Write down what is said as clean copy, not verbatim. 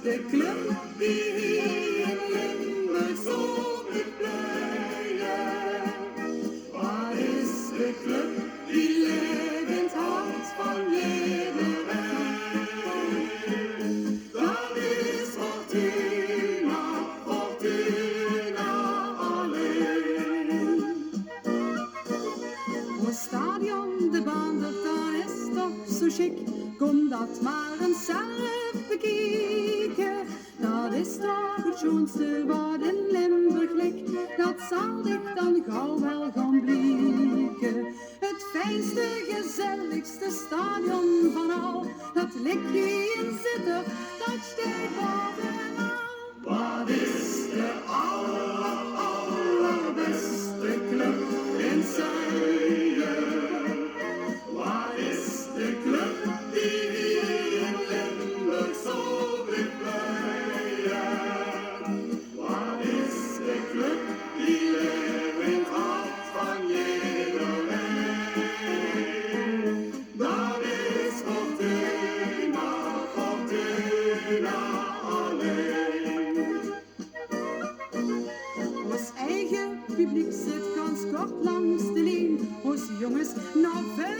de club die hier in Limburg zo moet blijven? Waar is de club die leeft in het hart van iedereen? Dat is Fortuna, Fortuna alleen. Ons stadion, de baan, dat is toch zo chic. Kom dat maar eens zelf bekijken. Dat is toch het schoonste wat in Limburg ligt. Dat zal ik dan gauw wel gaan blijken. Het fijnste, gezelligste stadion van al. Dat ligt hier in Zitter, dat steekt bovenal. Wat is de allerbeste club in Zuiden? Wat is de club die hier in Limburg zo blijft blijven? Wat is de club die leeft in het hart van iedereen? Dat is Fortuna, Fortuna alleen. Ons eigen publiek zit gans kort langs de lijn. Ons jongens naar ver